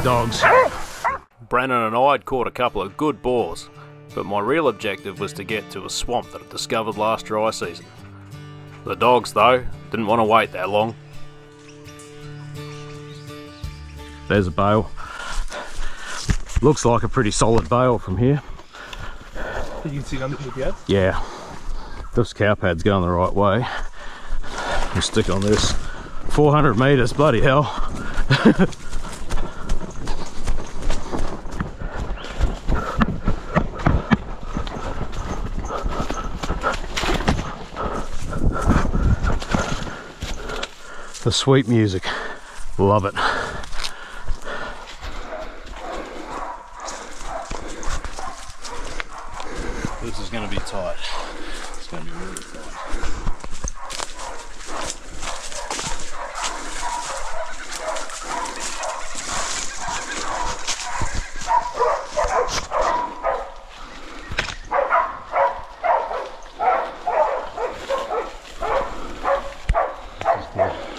Dogs. Brennan and I had caught a couple of good boars, but my real objective was to get to a swamp that I discovered last dry season. The dogs, though, didn't want to wait that long. There's a bale. Looks like a pretty solid bale from here. You can see under the GPS? Yeah. This cow pad's going the right way. We'll stick on this. 400 metres, bloody hell. The sweet music, love it. This is going to be tight. It's going to be really tight.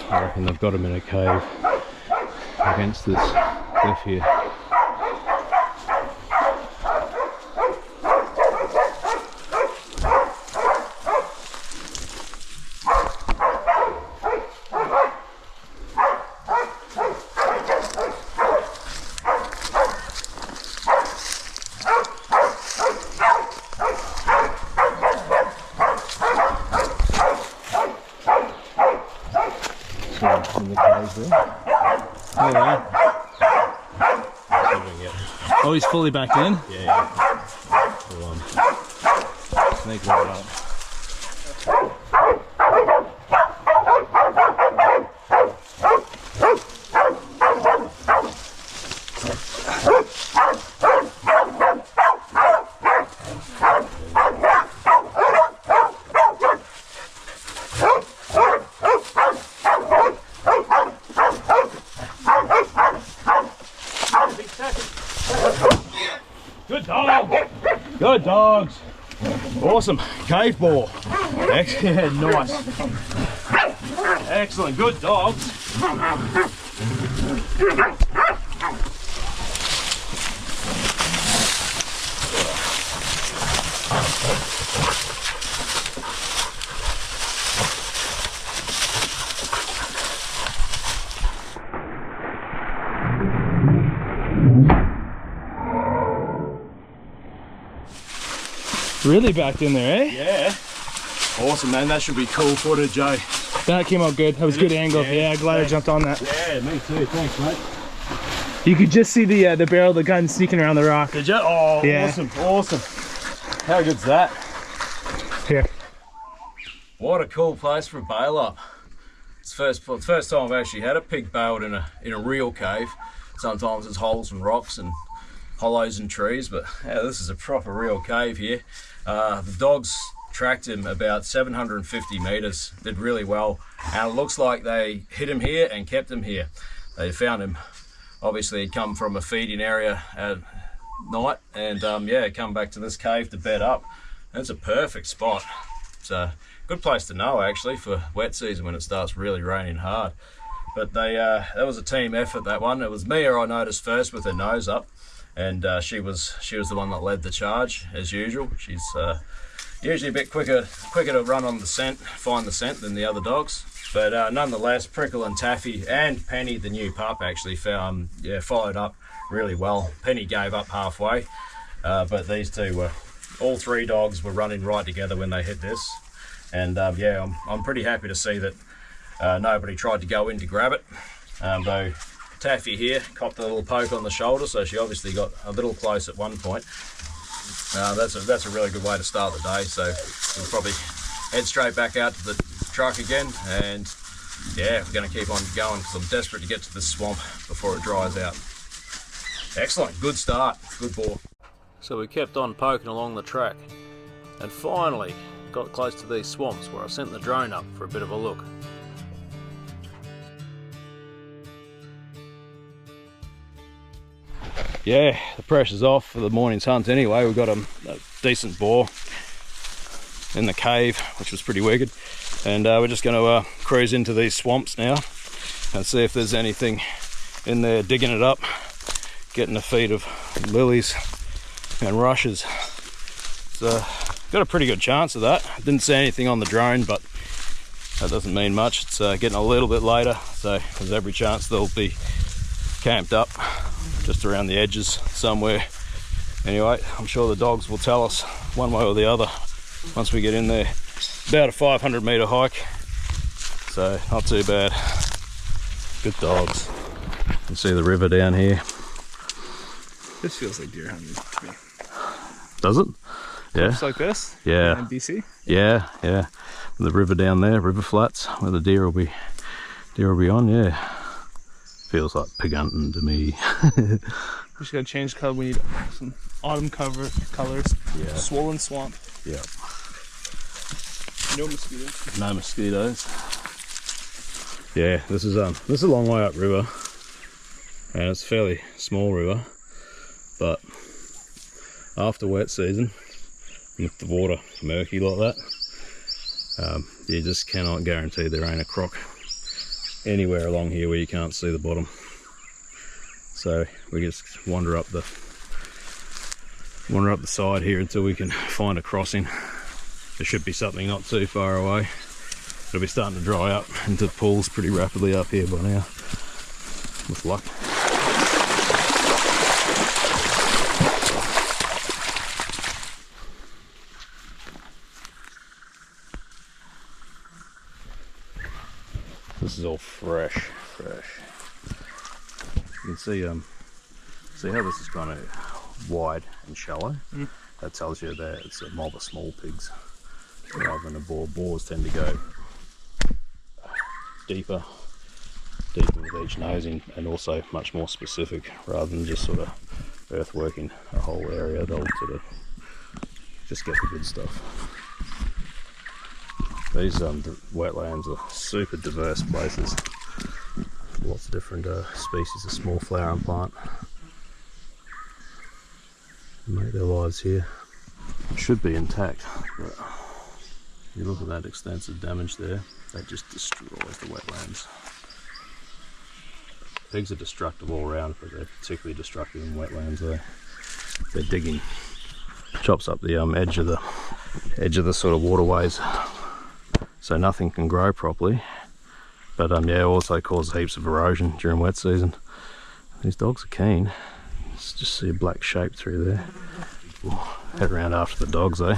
I reckon they've got him in a cave against this cliff here. In the cave there. Oh, yeah. Oh, he's fully back in? Yeah. Full on. Sneak right up. Good dog! Good dogs! Awesome. Cave boar. Yeah, nice. Excellent. Good dogs. Really backed in there, eh? Yeah. Awesome, man. That should be cool footage, eh? That came out good. That was good angle. Yeah, glad I jumped on that. Yeah, me too. Thanks, mate. You could just see the barrel of the gun sneaking around the rock. Did you? Oh, yeah. Awesome, awesome. How good's that? Here. What a cool place for a bail up. It's the first time I've actually had a pig bailed in a real cave. Sometimes it's holes and rocks and hollows and trees, but yeah, this is a proper real cave here. The dogs tracked him about 750 meters, did really well, and it looks like they hit him here and kept him here. They found him, obviously he'd come from a feeding area at night, and yeah, come back to this cave to bed up. And it's a perfect spot. It's a good place to know actually for wet season when it starts really raining hard. But that was a team effort, that one. It was Mia I noticed first with her nose up, and she was the one that led the charge as usual. She's usually a bit quicker to run on the scent, find the scent than the other dogs. But nonetheless, Prickle and Taffy and Penny, the new pup, actually followed up really well. Penny gave up halfway, but these two all three dogs were running right together when they hit this. And yeah, I'm pretty happy to see that nobody tried to go in to grab it, though Taffy here copped a little poke on the shoulder, so she obviously got a little close at one point. That's a really good way to start the day, so we'll probably head straight back out to the truck again, and yeah, we're going to keep on going because I'm desperate to get to this swamp before it dries out. Excellent, good start, good boar. So we kept on poking along the track, and finally got close to these swamps where I sent the drone up for a bit of a look. Yeah, the pressure's off for the morning's hunt anyway. We've got a decent boar in the cave, which was pretty wicked, and we're just going to cruise into these swamps now and see if there's anything in there digging it up, getting a feed of lilies and rushes. So got a pretty good chance of that. Didn't see anything on the drone, but that doesn't mean much. It's getting a little bit later, so there's every chance they'll be camped up just around the edges somewhere. Anyway, I'm sure the dogs will tell us one way or the other once we get in there. About a 500 meter hike, so not too bad. Good dogs. You can see the river down here. This feels like deer hunting to me. Does it? Yeah. Just like this? Yeah. In BC? Yeah, yeah. The river down there, river flats, where the deer will be on, yeah. Feels like pig hunting to me. We just gotta change color. We need some autumn colors. Yeah. Swollen swamp. Yeah. No mosquitoes. No mosquitoes. Yeah, this is a long way upriver, and it's a fairly small river, but after wet season, with the water murky like that, you just cannot guarantee there ain't a croc anywhere along here where you can't see the bottom. So we just wander up the side here until we can find a crossing. There should be something not too far away. It'll be starting to dry up into pools pretty rapidly up here by now, with luck. This is all fresh. You can see how this is kind of wide and shallow. That tells you that it's a mob of small pigs rather than a boar. Boars tend to go deeper with each nosing, and also much more specific rather than just sort of earthworking a whole area. They'll sort of just get the good stuff. These wetlands are super diverse places. Lots of different species of small flowering plant make their lives here. Should be intact, but you look at that extensive damage there, that just destroys the wetlands. Pigs are destructive all around, but they're particularly destructive in wetlands. They're digging, chops up the edge of the sort of waterways, so nothing can grow properly. But yeah, also cause heaps of erosion during wet season. These dogs are keen. Just see a black shape through there. We'll head around after the dogs though.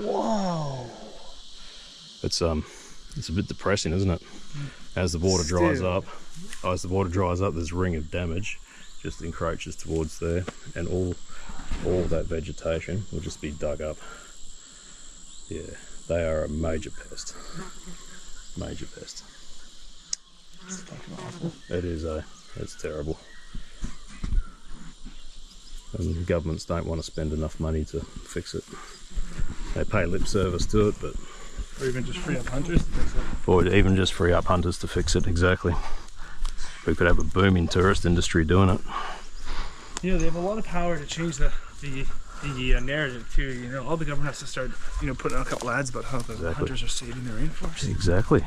Whoa! It's a bit depressing, isn't it? As the water dries up, there's a ring of damage just encroaches towards there, and all that vegetation will just be dug up. Yeah, they are a major pest. Major pest. It's fucking awful. It is, it's terrible. And governments don't want to spend enough money to fix it. They pay lip service to it, but... Or even just free up hunters to fix it. Or even just free up hunters to fix it, exactly. We could have a booming tourist industry doing it. You know, they have a lot of power to change the narrative too. You know, all the government has to start, putting out a couple ads about how the hunters are saving the rainforest. Exactly.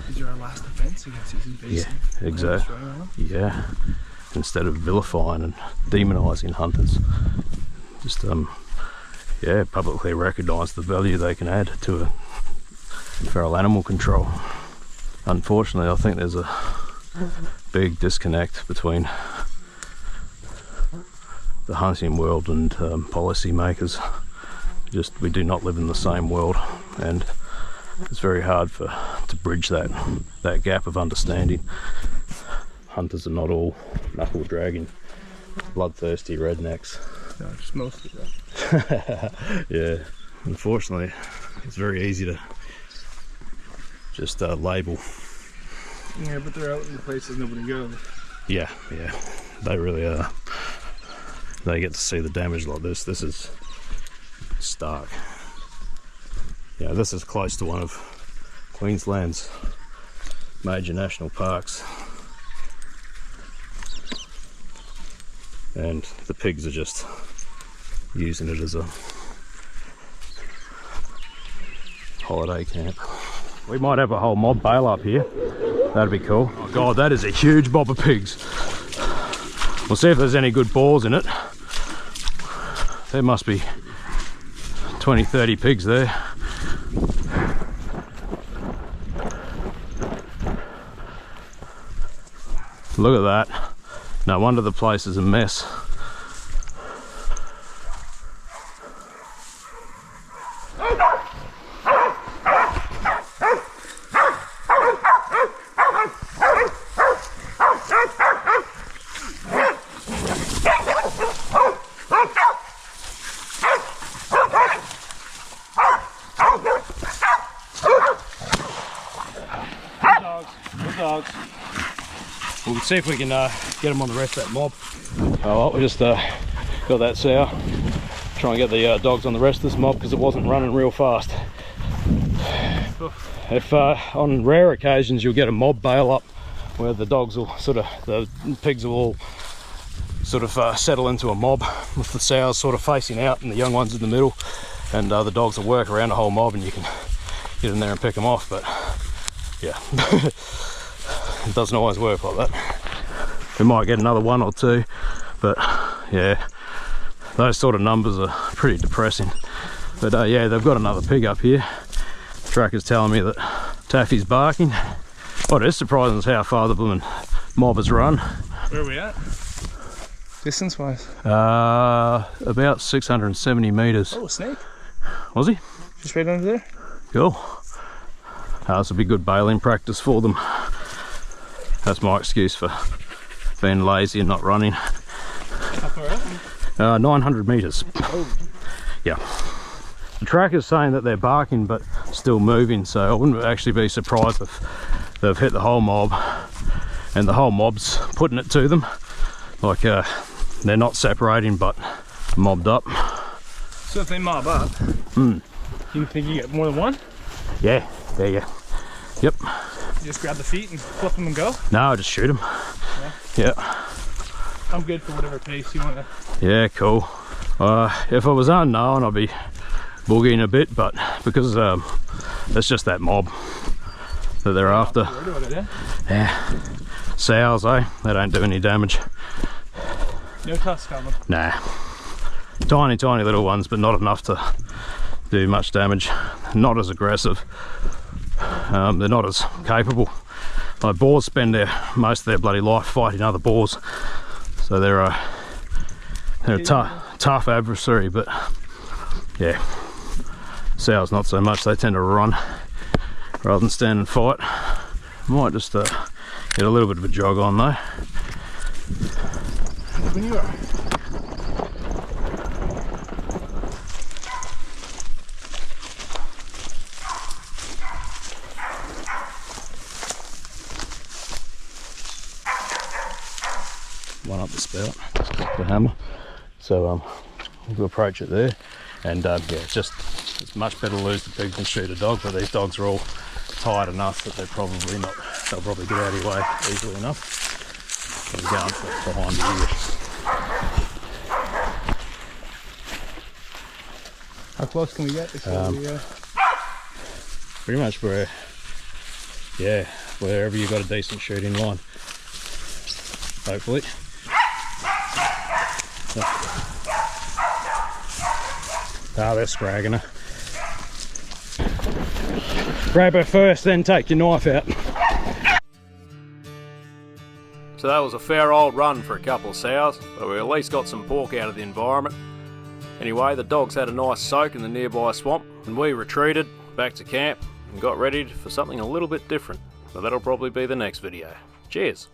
These are our last defense against these invasive. Yeah, exactly. Yeah. Instead of vilifying and demonising hunters, just publicly recognise the value they can add to feral animal control. Unfortunately, I think there's a big disconnect between the hunting world and policy makers. We do not live in the same world, and it's very hard to bridge that gap of understanding. Hunters are not all knuckle dragging, bloodthirsty rednecks. No, just most of that. Yeah, unfortunately, it's very easy to just label. Yeah, but they're out in places nobody goes. Yeah, they really are. They get to see the damage like this. This is stark. Yeah, this is close to one of Queensland's major national parks. And the pigs are just using it as a holiday camp. We might have a whole mob bail up here. That'd be cool. Oh god, that is a huge mob of pigs. We'll see if there's any good boars in it. There must be 20, 30 pigs there. Look at that. No wonder the place is a mess. Good dogs. We'll see if we can get them on the rest of that mob. Oh well, we just got that sow. Try and get the dogs on the rest of this mob because it wasn't running real fast. If on rare occasions you'll get a mob bail up where the dogs will the pigs will all sort of settle into a mob with the sows sort of facing out and the young ones in the middle, and the dogs will work around the whole mob and you can get in there and pick them off. But yeah, it doesn't always work like that. We might get another one or two, but yeah, those sort of numbers are pretty depressing. But yeah, they've got another pig up here. The tracker's telling me that Taffy's barking. What is surprising is how far the blooming mob has run. Where are we at? Distance wise? About 670 metres. Oh, a snake. Was he? Just right under there? Cool. This will be good bailing practice for them. That's my excuse for being lazy and not running. How far up? 900 metres. Oh. Yeah. The tracker's saying that they're barking but still moving, so I wouldn't actually be surprised if they've hit the whole mob and the whole mob's putting it to them. Like they're not separating but mobbed up. So if they mob up, you think you get more than one? Yeah, there you go. Yep. You just grab the feet and flip them and go? No, just shoot them. Yeah. I'm good for whatever pace you want to. Yeah, cool. If I was unknown, I'd be boogieing a bit, but because it's just that mob that they're after. Yeah. Sows, eh? They don't do any damage. No tusk on them? Nah. Tiny, tiny little ones, but not enough to do much damage. Not as aggressive. They're not as capable. Like boars spend most of their bloody life fighting other boars, so they're a tough adversary. But yeah, sows not so much. They tend to run rather than stand and fight. Might just get a little bit of a jog on though. When you are. One up the spout, just got the hammer. So we'll approach it there, and yeah, it's much better to lose the pig than shoot a dog. But these dogs are all tired enough that they'll probably get out of your way easily enough. So we're going for behind the ear. How close can we get before we pretty much wherever you've got a decent shooting line, hopefully. They're scragging her. Grab her first, then take your knife out. So that was a fair old run for a couple of sows, but we at least got some pork out of the environment. Anyway, the dogs had a nice soak in the nearby swamp, and we retreated back to camp and got ready for something a little bit different, but that'll probably be the next video. Cheers!